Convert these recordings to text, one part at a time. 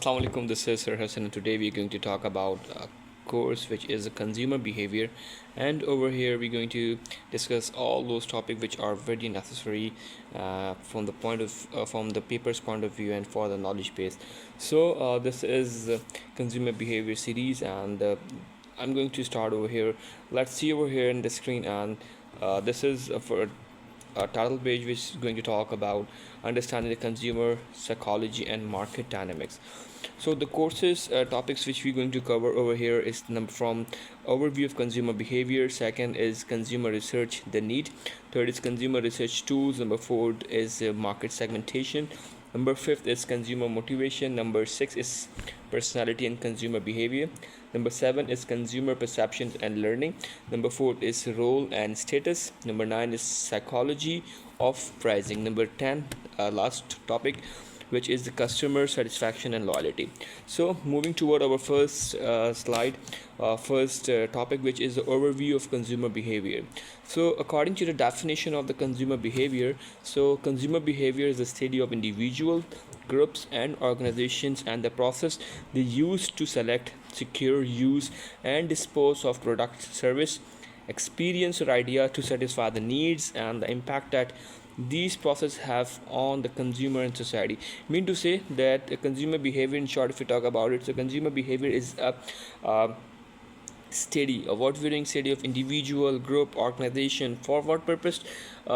Assalamu alaikum, this is Sir Hassan, and today we're going to talk about a course which is a consumer behavior. And over here, we're going to discuss all those topics which are very necessary from the paper's point of view and for the knowledge base. So this is consumer behavior series, and I'm going to start over here. Let's see over here in the screen, and this is for a title page which is going to talk about understanding the consumer psychology and market dynamics. So the courses topics which we're going to cover over here is from overview of consumer behavior. Second is consumer research, the need. Third is consumer research tools. Number four is market segmentation. Number fifth is consumer motivation. Number six is personality and consumer behavior. Number seven is consumer perceptions and learning. Number four is role and status. Number nine is psychology of pricing. Number 10, last topic, which is the customer satisfaction and loyalty. So moving toward our first topic, which is the overview of consumer behavior. So according to the definition of the consumer behavior, so consumer behavior is the study of individual, groups and organizations and the process they use to select, secure, use and dispose of product, service, experience or idea to satisfy the needs and the impact that these processes have on the consumer and society. Mean to say that a consumer behavior, in short, if we talk about it, so consumer behavior is a study of what we're doing, study of individual, group, organization, for what purpose?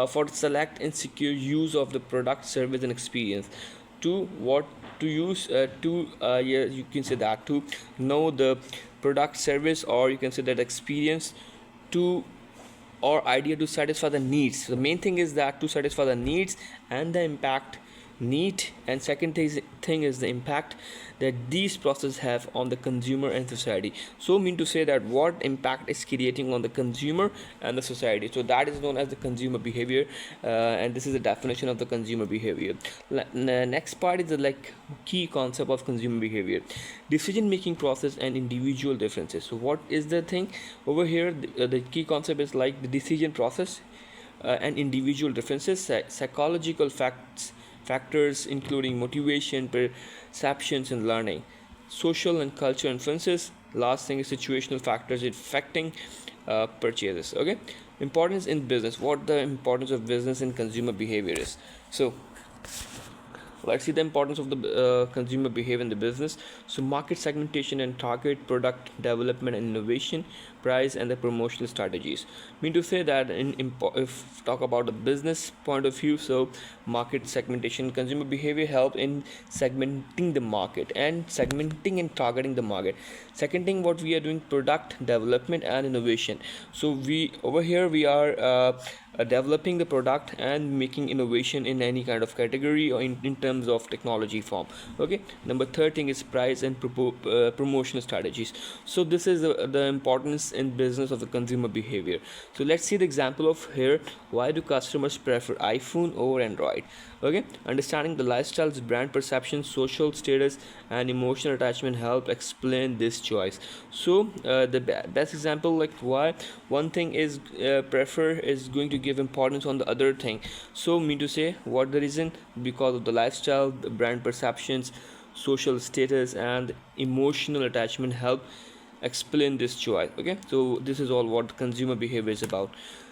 For select and secure use of the product, service and experience. To what to use you can say that to know the product, service, or you can say that experience to or idea to satisfy the needs. So the main thing is that to satisfy the needs and the impact need, and second thing is the impact that these processes have on the consumer and society. So mean to say that what impact is creating on the consumer and the society. So that is known as the consumer behavior, and this is the definition of the consumer behavior. Next part is the key concept of consumer behavior: decision making process and individual differences. So what is the thing over here? The key concept is like the decision process and individual differences, psychological factors including motivation, perceptions and learning, social and cultural influences. Last thing is situational factors affecting purchases. Okay, importance in business. What the importance of business in consumer behavior is. So let's see the importance of the consumer behavior in the business. So market segmentation and target product development and innovation, price and the promotional strategies. Mean to say that if talk about the business point of view, so market segmentation, consumer behavior help in segmenting the market and targeting the market. Second thing, what we are doing, product development and innovation. So we over here we are developing the product and making innovation in any kind of category or in terms of technology form. Okay, number third thing is price and promotional strategies. So this is the importance in business of the consumer behavior. So let's see the example of here. Why do customers prefer iPhone over Android? Okay, understanding the lifestyles, brand perception, social status and emotional attachment help explain this choice. So the best example, like why one thing is prefer is going to give importance on the other thing. So mean to say what the reason? Because of the lifestyle, the brand perceptions, social status and emotional attachment help explain this choice. Okay, so this is all what consumer behavior is about.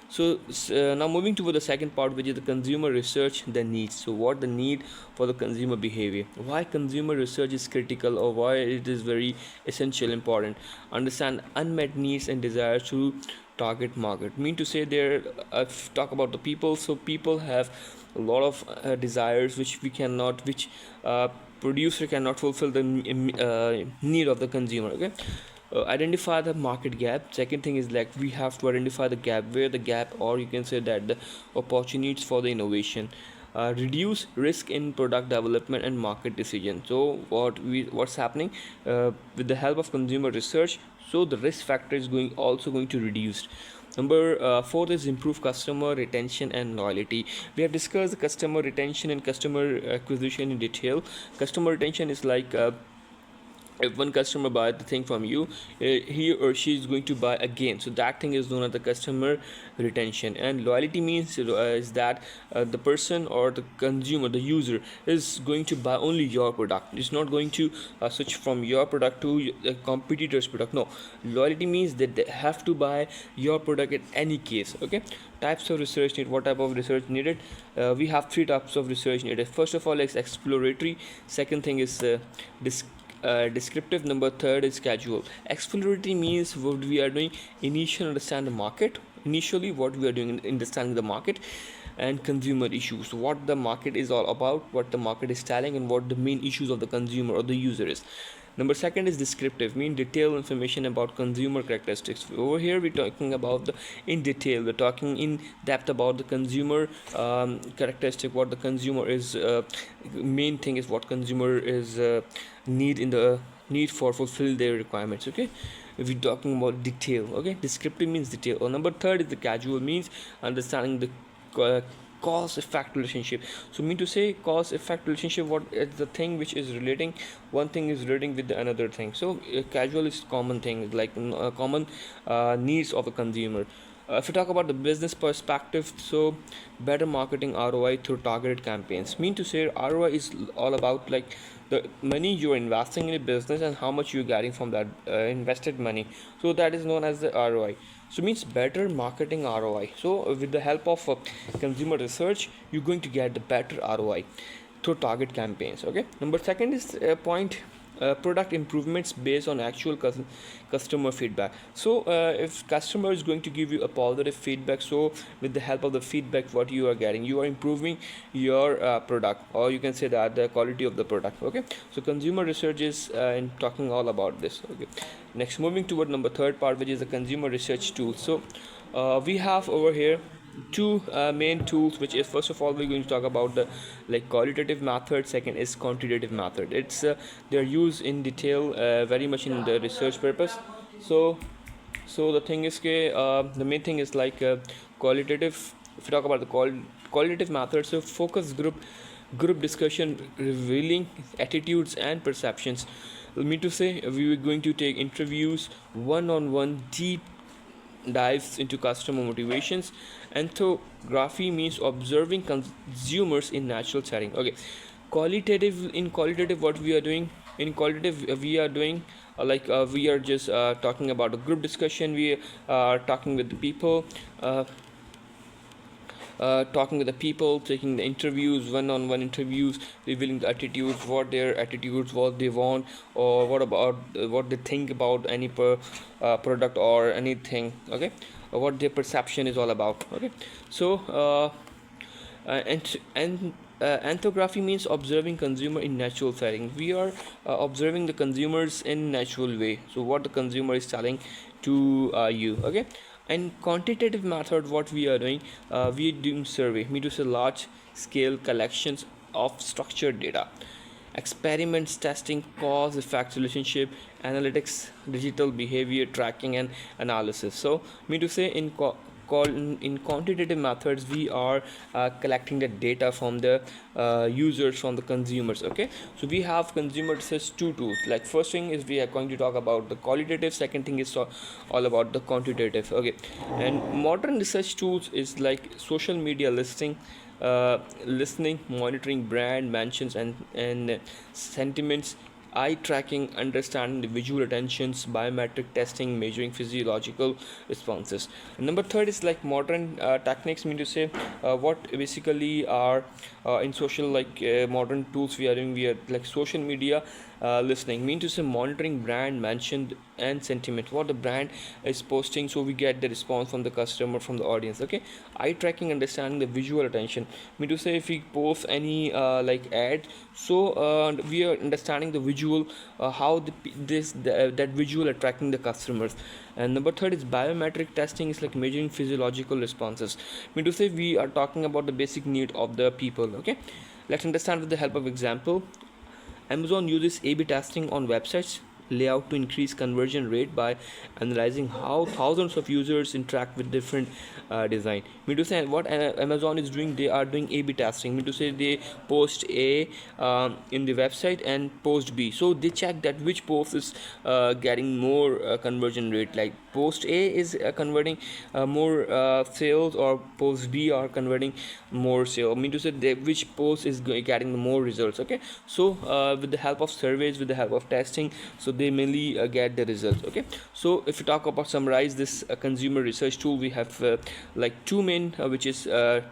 So now moving to the second part, which is the consumer research, the needs. So what the need for the consumer behavior, why consumer research is critical, or why it is very essential, important. Understand unmet needs and desires to target market. Mean to say there, talk about the people. So people have a lot of desires which producer cannot fulfill the need of the consumer. Okay, identify the market gap. Second thing is we have to identify the gap, where the gap, or you can say that the opportunities for the innovation. Reduce risk in product development and market decision. So what's happening with the help of consumer research, so the risk factor is also going to reduce. Number fourth is improve customer retention and loyalty. We have discussed the customer retention and customer acquisition in detail. Customer retention is if one customer buys the thing from you, he or she is going to buy again, so that thing is known as the customer retention. And loyalty means is that the person or the consumer, the user, is going to buy only your product. It's not going to switch from your product to a competitor's product. No, loyalty means that they have to buy your product in any case. Okay, types of research needed. What type of research needed? We have three types of research needed. First of all, it's exploratory. Second thing is descriptive. Number third is casual. Exploratory means what we are doing initially understand the market. Initially, what we are doing in understanding the market and consumer issues, what the market is all about, what the market is telling, and what the main issues of the consumer or the user is. Number second is descriptive, mean detailed information about consumer characteristics. Over here we're talking about the in detail, we're talking in depth about the consumer characteristic, what the consumer is main thing is what consumer is need for fulfill their requirements. Okay, if we're talking about detail. Okay, descriptive means detail. Or number third is the casual, means understanding the cause effect relationship. So mean to say cause effect relationship, what is the thing which is relating, one thing is relating with the another thing. So casual is common thing, like common needs of a consumer. If we talk about the business perspective, so better marketing ROI through targeted campaigns. Mean to say ROI is all about like the money you're investing in a business and how much you're getting from that invested money. So that is known as the ROI. So means better marketing ROI. So with the help of consumer research, you're going to get the better ROI through target campaigns. Okay, number second is point product improvements based on actual customer feedback. So if customer is going to give you a positive feedback, so with the help of the feedback what you are getting, you are improving your product, or you can say that the quality of the product. Okay, so consumer research is in talking all about this. Okay, next moving toward number third part, which is the consumer research tool. So we have over here two main tools, which is first of all we're going to talk about the like qualitative method, second is quantitative method. It's they're used in detail very much in the research purpose. So the thing is the main thing is like qualitative. If you talk about the qualitative method, so focus group discussion revealing attitudes and perceptions. Mean to say we are going to take interviews, one-on-one deep dives into customer motivations. Ethnography means observing consumers in natural setting. Okay, qualitative what we are doing in qualitative we are doing we are just talking about a group discussion. We are talking with the people, taking the interviews, one-on-one interviews, revealing the attitudes, what their attitudes, what they want, or what about what they think about any product or anything. Okay, or what their perception is all about. Okay, so ethnography means observing consumer in natural setting. We are observing the consumers in natural way, so what the consumer is telling to you. Okay, and quantitative method what we are doing, we are doing survey, mean to say large scale collections of structured data, experiments testing cause effect relationship, analytics, digital behavior tracking and analysis. So mean to say in quantitative methods we are collecting the data from the users, from the consumers. Okay, so we have consumer research two tools. Like first thing is we are going to talk about the qualitative, second thing is all about the quantitative. Okay, and modern research tools is like social media listening, monitoring brand mentions and sentiments, eye tracking, understanding the visual attentions, biometric testing, measuring physiological responses. And number third is like modern techniques, mean to say what basically are in social modern tools we are doing. We are like social media listening, mean to say monitoring brand mentioned and sentiment, what the brand is posting, so we get the response from the customer, from the audience. Okay, eye tracking, understanding the visual attention, mean to say if we post any ad, so we are understanding the visual, how that visual attracting the customers. And number third is biometric testing, is like measuring physiological responses, mean to say we are talking about the basic need of the people. Okay, let's understand with the help of example. Amazon uses A/B testing on websites, layout to increase conversion rate by analyzing how thousands of users interact with different design. Mean to say what Amazon is doing, they are doing A/B testing. Mean to say they post A in the website and post B, so they check that which post is getting more conversion rate, like post A is converting more sales, or post B are converting more sales. Mean to say which post is getting more results. Okay, so with the help of surveys, with the help of testing, so they mainly get the results. Okay, so if you talk about summarize this consumer research tool, we have like two main which is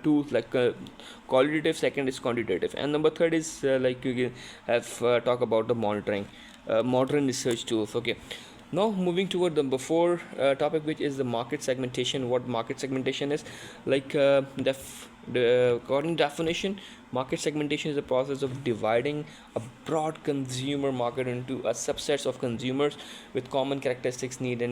tools, like qualitative, second is quantitative, and number third is like you have talk about the monitoring modern research tools. Okay, now moving toward the before topic, which is the market segmentation. What market segmentation is, like the according definition, market segmentation is the process of dividing a broad consumer market into a subsets of consumers with common characteristics, need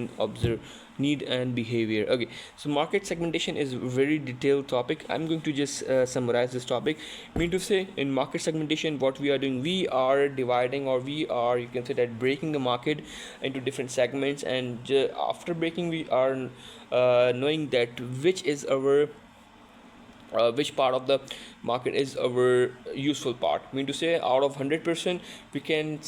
and behavior. Okay, so market segmentation is a very detailed topic. I'm going to just summarize this topic. Mean to say, in market segmentation, what we are doing, we are dividing, or we are, you can say that, breaking the market into different segments, and after breaking, we are knowing that which is our which part of the market is our useful part. Mean to say, out of 100%, we can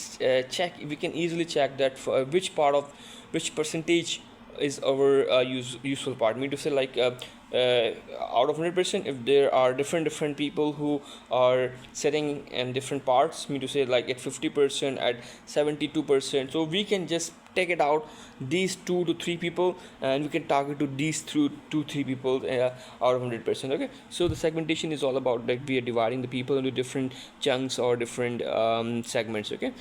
we can easily check that for which part of which percentage is our useful part. Mean to say, like out of 100%, if there are different people who are sitting in different parts, mean to say, like at 50%, at 72%, so we can just take it out these 2 to 3 people, and we can target to these 2-3 people out of 100%. Okay, so the segmentation is all about like we are dividing the people into different chunks or different segments. Okay,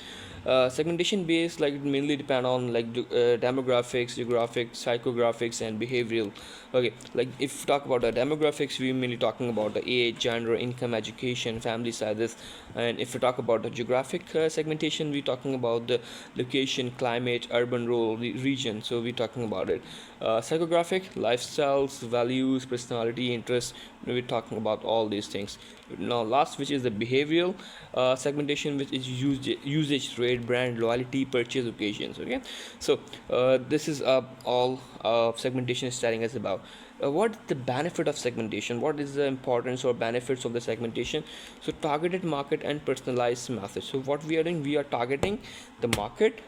segmentation based like mainly depend on like demographics, geographic, psychographics, and behavioral. Okay, like if we talk about the demographics, we mainly talking about the age, gender, income, education, family sizes. And if we talk about the geographic segmentation, we're talking about the location, climate, urban, rural region, so we're talking about it. Psychographic, lifestyles, values, personality, interests, we're talking about all these things. Now last, which is the behavioral segmentation, which is usage rate, brand loyalty, purchase occasions. Okay, so this is all segmentation is telling us about. What is the benefit of segmentation? What is the importance or benefits of the segmentation? So targeted market and personalized message. So what we are doing, we are targeting the market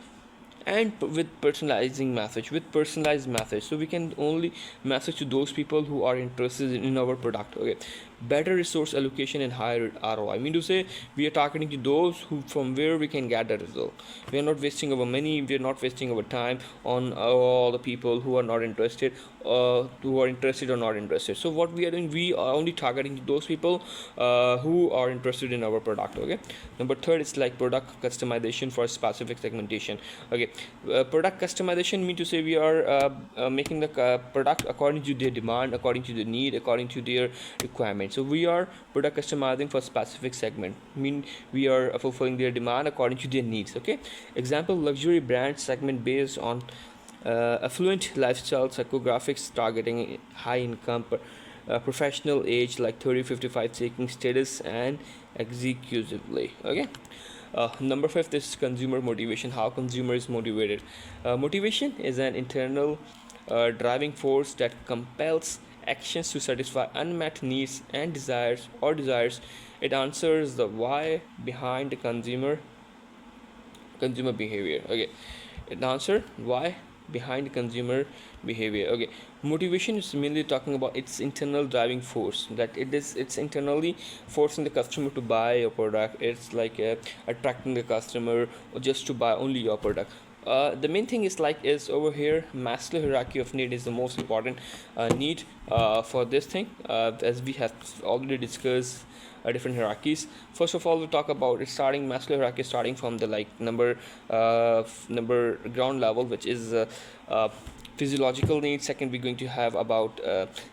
and with personalized message, so we can only message to those people who are interested in our product. Okay, better resource allocation and higher ROI. I mean to say, we are targeting to those who from where we can get the result. We are not wasting our money, we are not wasting our time on all the people who are not interested, who are interested or not interested. So what we are doing, we are only targeting those people who are interested in our product. Okay, number third is like product customization for specific segmentation. Okay, product customization mean to say we are making the product according to their demand, according to the need, according to their requirements. So we are product customizing for specific segment, mean we are fulfilling their demand according to their needs. Okay, example, luxury brand segment based on affluent lifestyle, psychographics targeting high income, professional age like 30-55, seeking status and executively. Okay, number 5 is consumer motivation, how consumer is motivated. Motivation is an internal driving force that compels actions to satisfy unmet needs and desires. It answers the why behind the consumer behavior. Okay, it answer why behind consumer behavior. Okay, motivation is mainly talking about its internal driving force, that it's internally forcing the customer to buy your product. It's like attracting the customer just to buy only your product. The main thing is over here, Maslow hierarchy of need is the most important need for this thing, as we have already discussed different hierarchies. First of all, we'll talk about it starting Maslow hierarchy, starting from the number ground level, which is physiological needs. Second, we're going to have about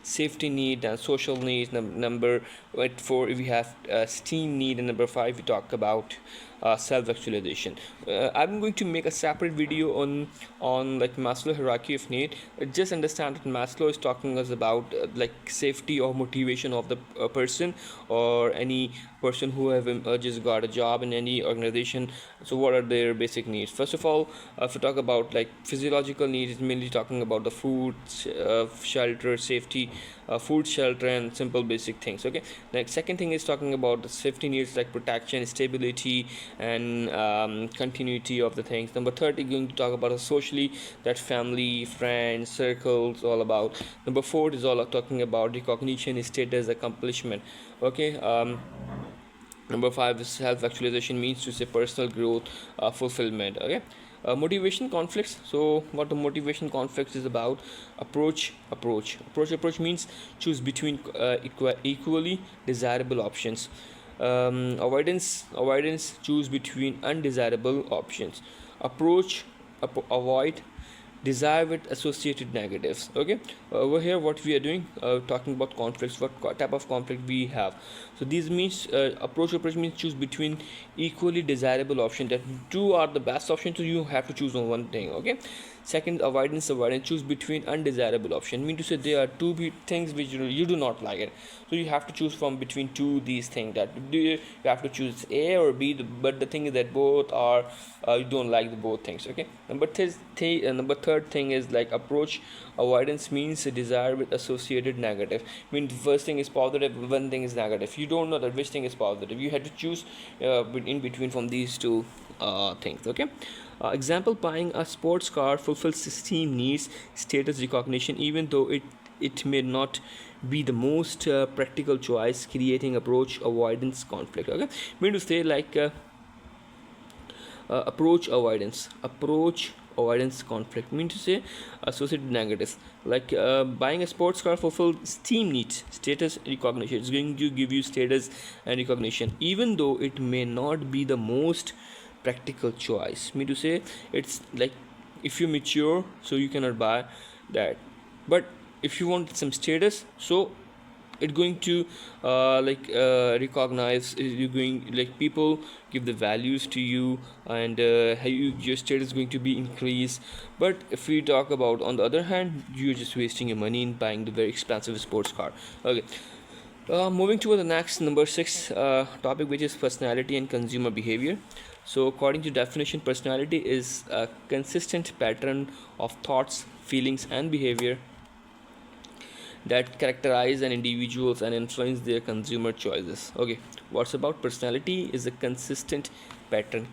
safety need and social needs. Number 4, we have esteem need, and number 5, we talk about self-actualization. I'm going to make a separate video on like Maslow hierarchy of need. Just understand that Maslow is talking us about like safety or motivation of the person, or any person who have just got a job in any organization. So what are their basic needs? First of all, if we talk about like physiological needs, it's mainly talking about the food, shelter, safety, food, shelter, and simple basic things. Okay, next, second thing is talking about the safety needs like protection, stability, and continuity of the things. Number third is going to talk about socially, that family, friends, circles, all about. Number four is all talking about recognition, status, accomplishment. Okay. Number five is self-actualization, means to say personal growth, fulfillment. Okay. Motivation conflicts. So what the motivation conflicts is about: approach means choose between equally desirable options. Avoidance, choose between undesirable options. Approach, avoid, desire with associated negatives. Okay. Over here what we are doing, talking about conflicts, what type of conflict we have. So these means approach means choose between equally desirable options, that two are the best options, so you have to choose on one thing. Okay. Second, avoidance, choose between undesirable option, mean to say there are two things which you do not like it, so you have to choose from between two these things, that you have to choose A or B, but the thing is that both are you don't like the both things. Okay. Number third thing is like approach avoidance, means a desire with associated negative, mean the first thing is positive, one thing is negative, you don't know that which thing is positive, you had to choose in between from these two things. Okay. Example, buying a sports car fulfills esteem needs, status, recognition, even though it may not be the most practical choice, creating approach avoidance conflict. Okay, mean to say like approach avoidance conflict, mean to say associated negatives, like buying a sports car fulfills esteem needs, status, recognition, it's going to give you status and recognition, even though it may not be the most practical choice, mean to say it's like if you mature, so you cannot buy that, but if you want some status, so it's going to recognize, you going like people give the values to you, and your status is going to be increased. But if we talk about on the other hand, you're just wasting your money in buying the very expensive sports car. Okay. Moving to the next, number 6 topic, which is personality and consumer behavior. So according to definition, personality is a consistent pattern of thoughts, feelings, and behavior that characterize an individuals and influence their consumer choices. Okay, what's about personality is a consistent pattern,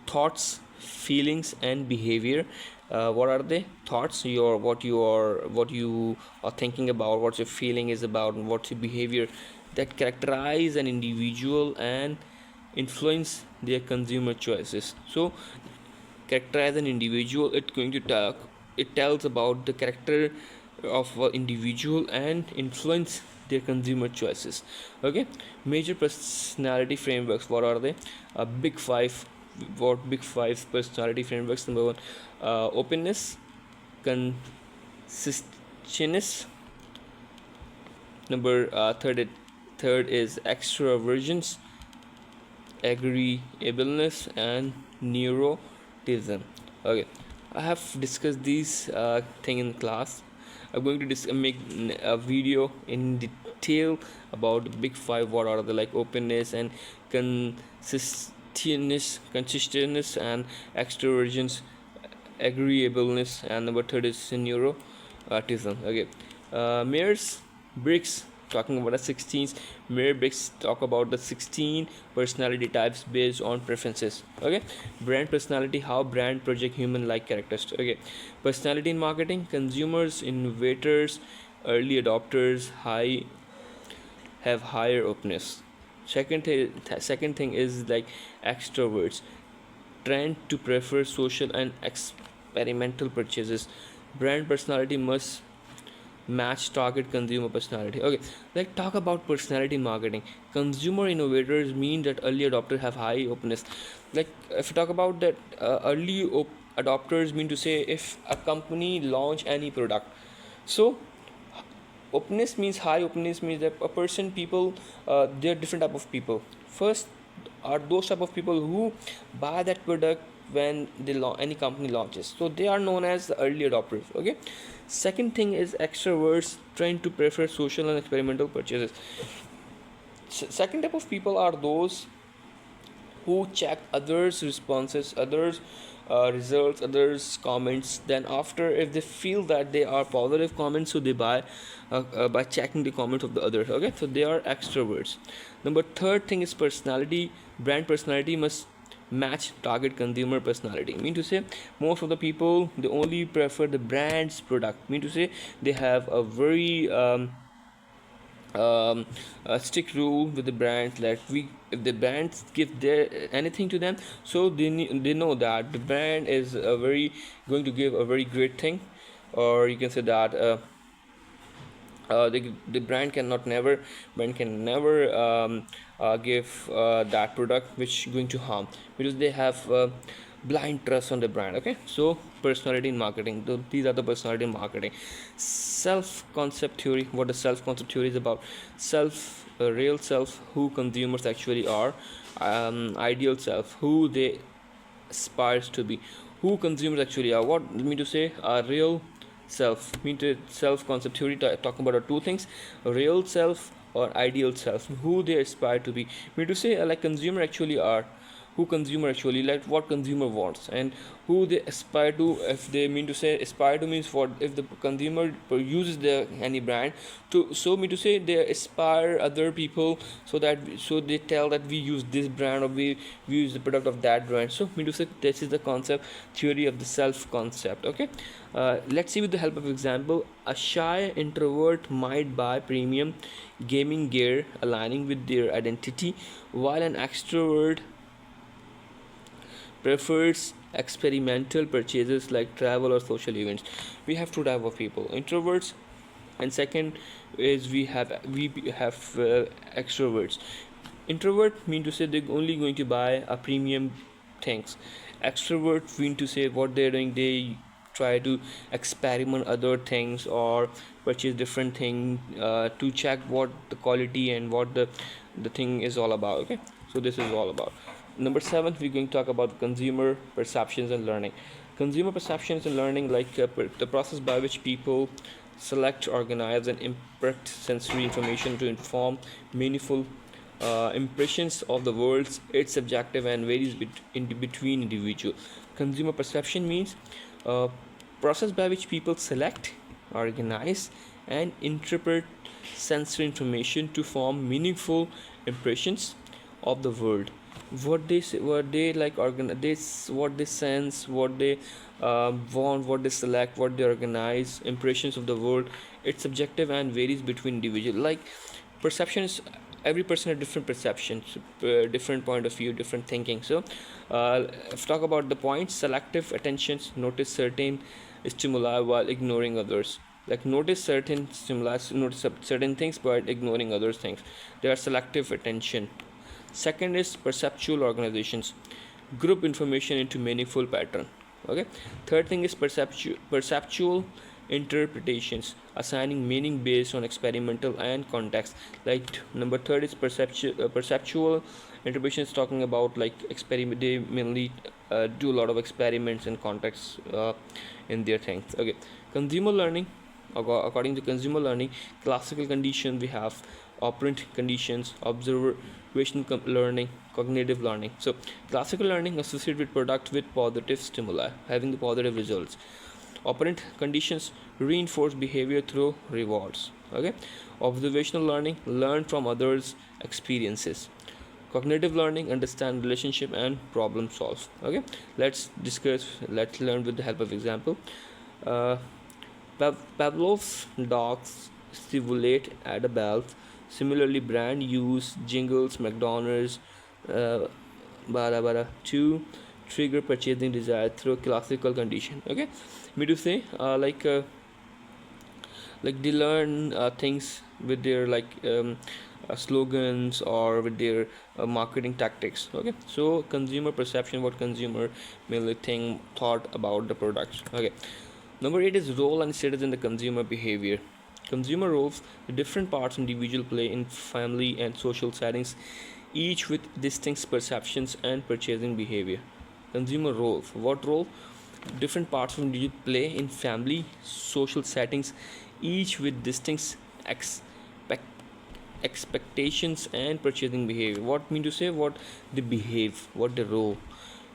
thoughts, feelings, and behavior. What are they? Thoughts, what you are thinking about, what your feeling is about, and what's your behavior, that characterize an individual and influence their consumer choices. So characterize an individual, it tells about the character of an individual and influence their consumer choices. Okay. Major personality frameworks, what are they? Big five personality frameworks. Number 1, openness, consistentness. Number third is extroversions, agreeableness, and neuroticism. Okay, I have discussed these thing in class. I'm going to make a video in detail about the big five. What are the like openness and consistentness, and extroversions, agreeableness, and number third is neuroticism. Okay. Myers-Briggs, talking about the 16th. Myers-Briggs talk about the 16 personality types based on preferences. Okay. Brand personality, how brand project human like characteristics. Okay. Personality in marketing, consumers, innovators, early adopters, have higher openness. Second thing is like extroverts, trend to prefer social and experimental purchases. Brand personality must match target consumer personality. Okay, like talk about personality marketing. Consumer innovators mean that early adopters have high openness. Like if you talk about that, adopters mean to say if a company launch any product, so high openness means that a person, people, there are different type of people. First, are those type of people who buy that product when any company launches, so they are known as the early adopters. Okay, second thing is extroverts trying to prefer social and experimental purchases. Second type of people are those who check others responses, others results, others comments, then after if they feel that they are positive comments, so they buy by checking the comments of the others. Okay, so they are extroverts. Number third thing is personality. Brand personality must match target consumer personality. Mean to say, most of the people, they only prefer the brand's product. Mean to say, they have a very a strict rule with the brands that we, if the brands give their anything to them, so they know that the brand is a very going to give a very great thing, or you can say that the brand can never give that product which going to harm, because they have blind trust on the brand. Okay, so personality in marketing, these are the personality in marketing. Self concept theory. What the self concept theory is about? Self, real self, who consumers actually are. Ideal self, who they aspires to be, who consumers actually are. What mean to say, a real self, mean to self concept theory talking about two things: real self or ideal self, who they aspire to be. Mean to say, like consumer actually are, who consumer actually like, what consumer wants, and who they aspire to. If they mean to say aspire to means, what if the consumer uses the any brand to, so mean to say they aspire other people, so that so they tell that we use this brand, or we use the product of that brand. So mean to say, this is the concept theory of the self concept. Okay, let's see with the help of example. A shy introvert might buy premium gaming gear aligning with their identity, while an extrovert prefers experimental purchases like travel or social events. We have two type of people: introverts, and second is we have extroverts. Introvert mean to say they're only going to buy a premium things. Extrovert mean to say what they're doing, they try to experiment other things or purchase different thing to check what the quality and what the thing is all about. Okay, so this is all about. Number 7, we're going to talk about consumer perceptions and learning. Consumer perceptions and learning, like the process by which people select, organize, and interpret sensory information to inform meaningful impressions of the world. It's subjective and varies between individual. Consumer perception means process by which people select, organize, and interpret sensory information to form meaningful impressions of the world. What they like this, what they sense, what they want, what they select, what they organize, impressions of the world. It's subjective and varies between individual. Like perception is, every person has different perceptions, different point of view, different thinking. So let's talk about the points. Selective attentions: notice certain stimuli while ignoring others. Like notice certain stimuli, notice certain things but ignoring other things. They are selective attention. Second is perceptual organizations: group information into meaningful pattern. Okay. Third thing is perceptual interpretations: assigning meaning based on experimental and context. Like number third is perceptual interpretations, talking about like experiment, they mainly do a lot of experiments and context in their things. Okay. Consumer learning. According to consumer learning, classical conditions we have operant conditions, observational learning, cognitive learning. So classical learning associated with product with positive stimuli, having the positive results. Operant conditions reinforce behavior through rewards. Okay. Observational learning, learn from others' experiences. Cognitive learning, understand relationship and problem solve. Okay. Let's learn with the help of example. uh, Pavlov's dogs stimulate at a bell. Similarly, brand use jingles, McDonald's, uh, to trigger purchasing desire through classical condition. Okay, me to say like they learn things with their slogans or with their marketing tactics. Okay, so consumer perception, what consumer mainly thought about the products. Okay. Number 8 is role and status in the consumer behavior. Consumer roles: the different parts individual play in family and social settings each with distinct perceptions and purchasing behavior. Consumer role. What role? Different parts of individual play in family, social settings, each with distinct expectations and purchasing behavior. What mean to say? What they behave, what the role.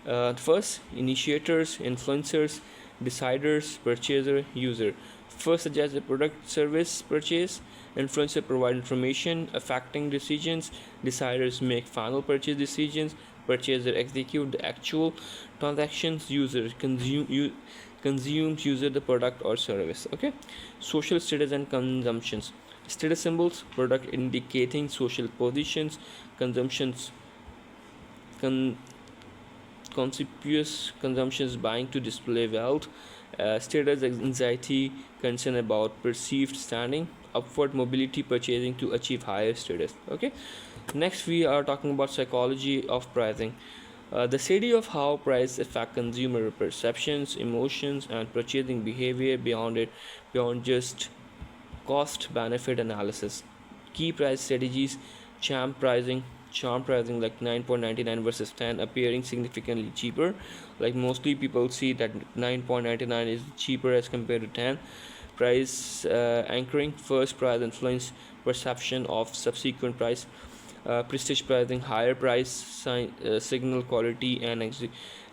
First, initiators, influencers, deciders, purchaser, user. First, suggest a product, service, purchase. Influencer provide information affecting decisions. Deciders make final purchase decisions. Purchaser execute the actual transactions. User consumes user the product or service. Okay. Social status and consumptions. Status symbols, product indicating social positions. Consumptions, conspicuous consumptions, buying to display wealth. Status anxiety, concern about perceived standing. Upward mobility, purchasing to achieve higher status. Okay. Next, we are talking about psychology of pricing. The study of how price affect consumer perceptions, emotions, and purchasing behavior beyond just cost benefit analysis. Key price strategies: charm pricing like 9.99 versus 10 appearing significantly cheaper. Like mostly people see that 9.99 is cheaper as compared to 10. Price anchoring, first price influence perception of subsequent price. Prestige pricing, higher price signal quality and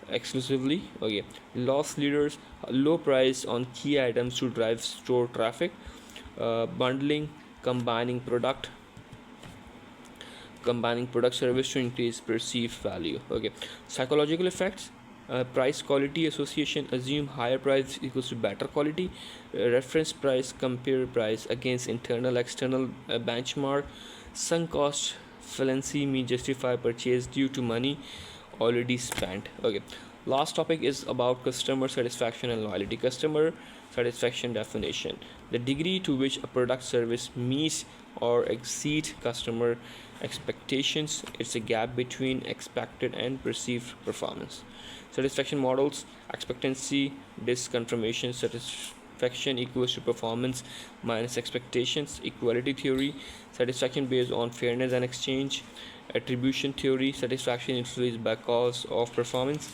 exclusively. Okay. Loss leaders, low price on key items to drive store traffic. Bundling, combining product service to increase perceived value. Okay. Psychological effects, price quality association, assume higher price equals to better quality. Reference price, compare price against internal external benchmark. Sunk cost fallacy, mean justify purchase due to money already spent. Okay. Last topic is about customer satisfaction and loyalty. Customer satisfaction definition: the degree to which a product service meets or exceeds customer expectations. It's a gap between expected and perceived performance. Satisfaction models: expectancy, disconfirmation, satisfaction equals to performance minus expectations. Equality theory: satisfaction based on fairness and exchange. Attribution theory: satisfaction influenced by cause of performance.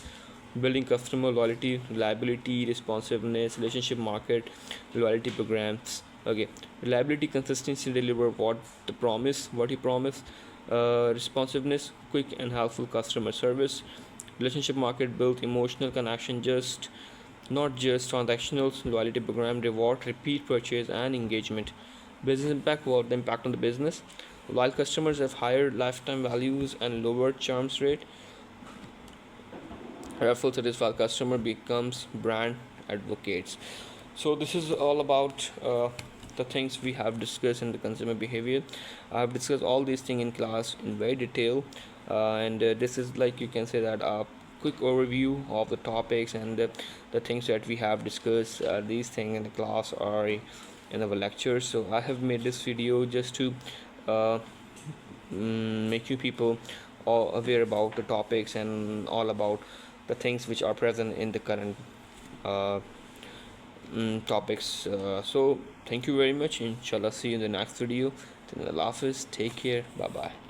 Building customer loyalty, reliability, responsiveness, relationship market, loyalty programs. Okay. Reliability, consistency, deliver what you promise. Responsiveness, quick and helpful customer service. Relationship market, build emotional connection, not just transactional. Loyalty program, reward, repeat purchase and engagement. Business impact, what the impact on the business. Loyal customers have higher lifetime values and lower churn rate. Referral satisfied customer becomes brand advocates. So this is all about the things we have discussed in the consumer behavior. I have discussed all these things in class in very detail, and this is, like, you can say that a quick overview of the topics and the things that we have discussed. These things in the class are in our lectures. So I have made this video just to make you people all aware about the topics and all about the things which are present in the current topics. So thank you very much. Inshallah, see you in the next video. Till Allah Hafiz, take care, bye bye.